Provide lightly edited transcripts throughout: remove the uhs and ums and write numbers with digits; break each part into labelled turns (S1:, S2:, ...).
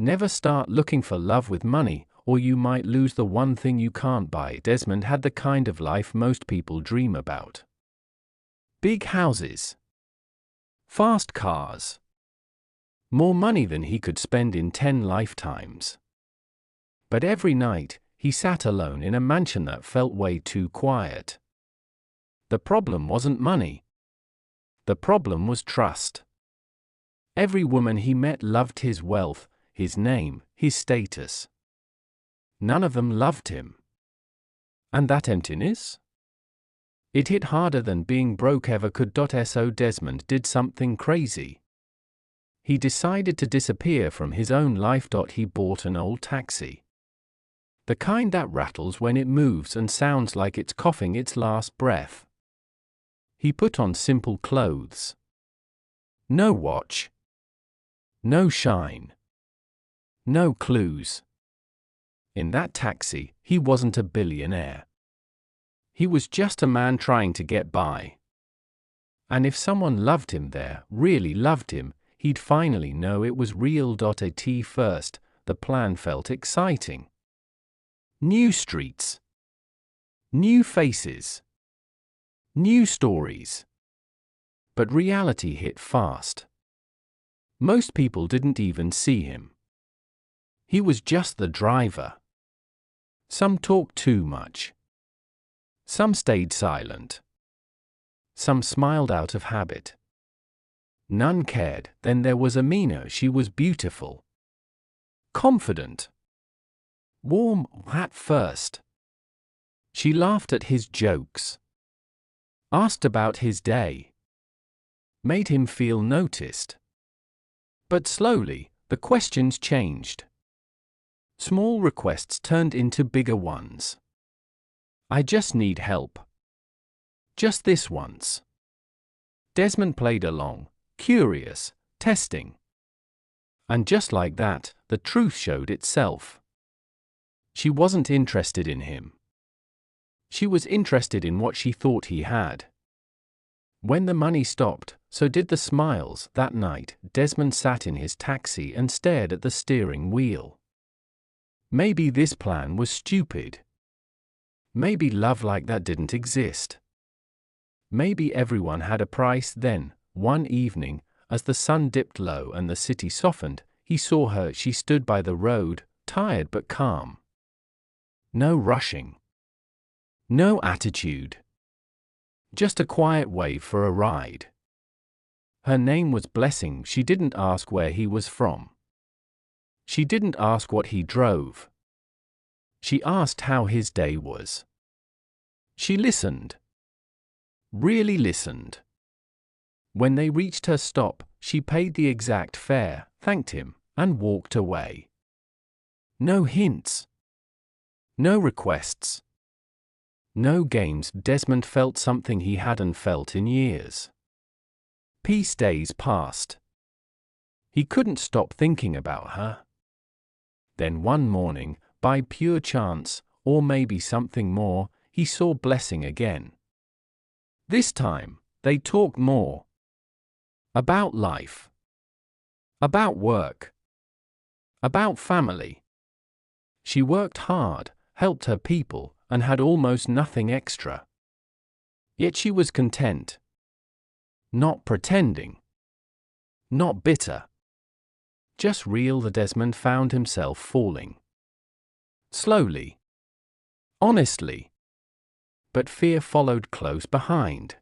S1: Never start looking for love with money, or you might lose the one thing you can't buy. Desmond had the kind of life most people dream about. Big houses. Fast cars. More money than he could spend in 10 lifetimes. But every night, he sat alone in a mansion that felt way too quiet. The problem wasn't money. The problem was trust. Every woman he met loved his wealth, his name, his status. None of them loved him. And that emptiness? It hit harder than being broke ever could. So Desmond did something crazy. He decided to disappear from his own life. He bought an old taxi. The kind that rattles when it moves and sounds like it's coughing its last breath. He put on simple clothes. No watch. No shine. No clues. In that taxi, he wasn't a billionaire. He was just a man trying to get by. And if someone loved him there, really loved him, he'd finally know it was real. At first, the plan felt exciting. New streets. New faces. New stories. But reality hit fast. Most people didn't even see him. He was just the driver. Some talked too much. Some stayed silent. Some smiled out of habit. None cared. Then there was Amina. She was beautiful. Confident. Warm at first. She laughed at his jokes. Asked about his day. Made him feel noticed. But slowly, the questions changed. Small requests turned into bigger ones. I just need help. Just this once. Desmond played along, curious, testing. And just like that, the truth showed itself. She wasn't interested in him. She was interested in what she thought he had. When the money stopped, so did the smiles. That night, Desmond sat in his taxi and stared at the steering wheel. Maybe this plan was stupid. Maybe love like that didn't exist. Maybe everyone had a price. Then, one evening, as the sun dipped low and the city softened, he saw her. She stood by the road, tired but calm. No rushing. No attitude. Just a quiet wave for a ride. Her name was Blessing. She didn't ask where he was from. She didn't ask what he drove. She asked how his day was. She listened. Really listened. When they reached her stop, she paid the exact fare, thanked him, and walked away. No hints. No requests. No games. Desmond felt something he hadn't felt in years. Peace. Days passed. He couldn't stop thinking about her. Then one morning, by pure chance, or maybe something more, he saw Blessing again. This time, they talked more. About life. About work. About family. She worked hard, helped her people, and had almost nothing extra. Yet she was content. Not pretending. Not bitter. Just real. Desmond found himself falling. Slowly. Honestly. But fear followed close behind.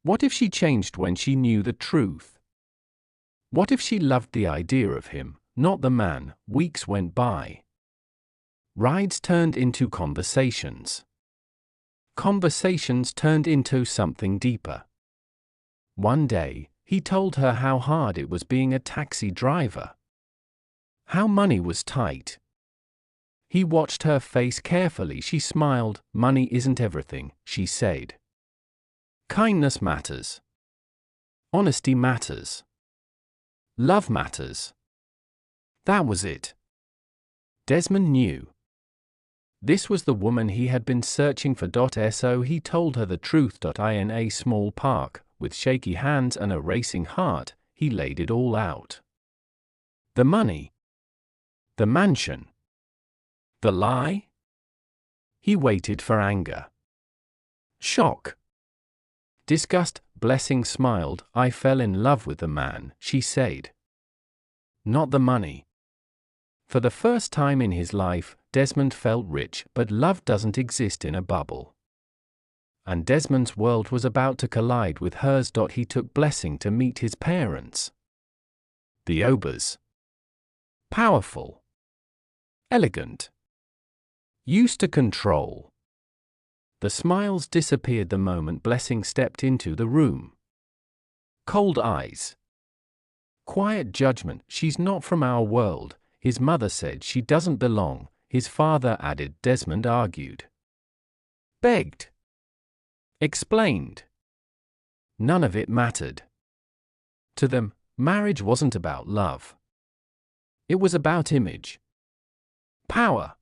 S1: What if she changed when she knew the truth? What if she loved the idea of him, not the man? Weeks went by. Rides turned into conversations. Conversations turned into something deeper. One day, he told her how hard it was being a taxi driver. How money was tight. He watched her face carefully. She smiled. Money isn't everything, she said. Kindness matters. Honesty matters. Love matters. That was it. Desmond knew. This was the woman he had been searching for. So he told her the truth. In a small park, with shaky hands and a racing heart, he laid it all out. The money. The mansion. The lie? He waited for anger. Shock. Disgust. Blessing smiled. I fell in love with the man, she said. Not the money. For the first time in his life, Desmond felt rich, but love doesn't exist in a bubble. And Desmond's world was about to collide with hers. He took Blessing to meet his parents. The Obers. Powerful. Elegant. Used to control. The smiles disappeared the moment Blessing stepped into the room. Cold eyes. Quiet judgment. She's not from our world. His mother said she doesn't belong. His father added. Desmond argued. Begged. Explained. None of it mattered. To them, marriage wasn't about love. It was about image. Power.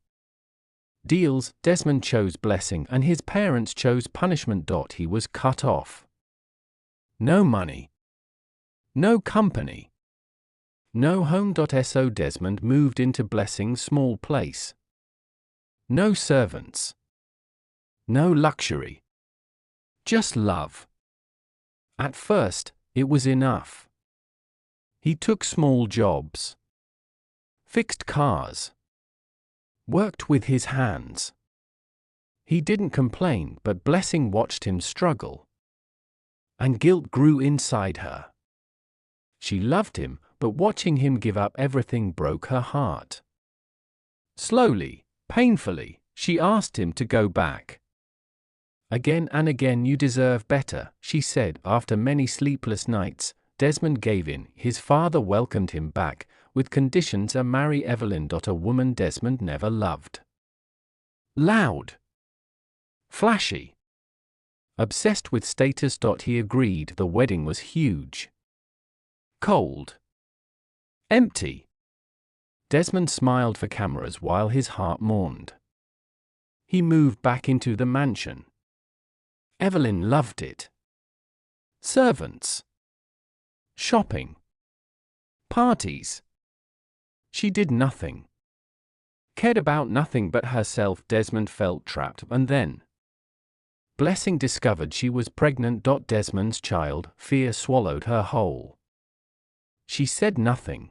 S1: Deals. Desmond chose blessing and his parents chose punishment. He was cut off. No money. No company. No home. So Desmond moved into Blessing's small place. No servants. No luxury. Just love. At first, it was enough. He took small jobs. Fixed cars. Worked with his hands. He didn't complain, but Blessing watched him struggle. And guilt grew inside her. She loved him, but watching him give up everything broke her heart. Slowly, painfully, she asked him to go back. Again and again. You deserve better, she said. After many sleepless nights, Desmond gave in. His father welcomed him back, with conditions: marry Evelyn. A woman Desmond never loved. Loud. Flashy. Obsessed with status. He agreed. The wedding was huge. Cold. Empty. Desmond smiled for cameras while his heart mourned. He moved back into the mansion. Evelyn loved it. Servants. Shopping. Parties. She did nothing. Cared about nothing but herself. Desmond felt trapped, and then Blessing discovered she was pregnant. Desmond's child. Fear swallowed her whole. She said nothing.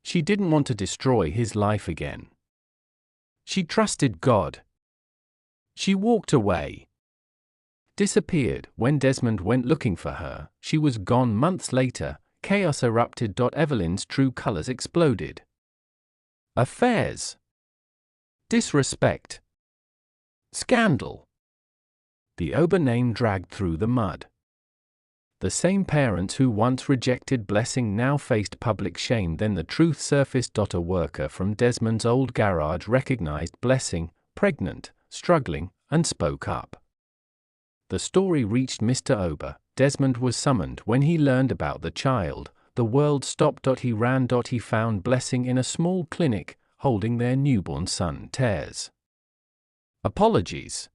S1: She didn't want to destroy his life again. She trusted God. She walked away. Disappeared. When Desmond went looking for her, she was gone. Months later, chaos erupted. Evelyn's true colors exploded. Affairs. Disrespect. Scandal. The Ober name dragged through the mud. The same parents who once rejected Blessing now faced public shame. Then the truth surfaced. A worker from Desmond's old garage recognized Blessing, pregnant, struggling, and spoke up. The story reached Mr. Ober. Desmond was summoned. When he learned about the child, the world stopped. He ran. He found Blessing in a small clinic, holding their newborn son. Tears. Apologies.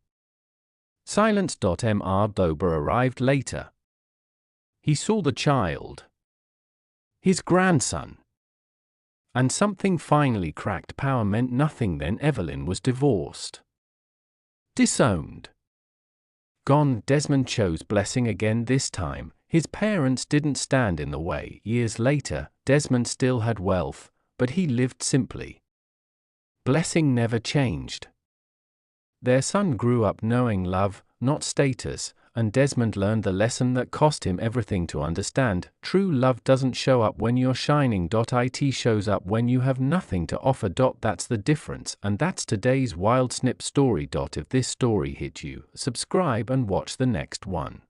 S1: Silence. Mr. Ober arrived later. He saw the child. His grandson. And something finally cracked. Power meant nothing then. Evelyn was divorced. Disowned. Gone. Desmond chose Blessing again. This time, his parents didn't stand in the way. Years later, Desmond still had wealth, but he lived simply. Blessing never changed. Their son grew up knowing love, not status, and Desmond learned the lesson that cost him everything to understand. True love doesn't show up when you're shining. It shows up when you have nothing to offer. That's the difference, and that's today's Wild Snip story. If this story hit you, subscribe and watch the next one.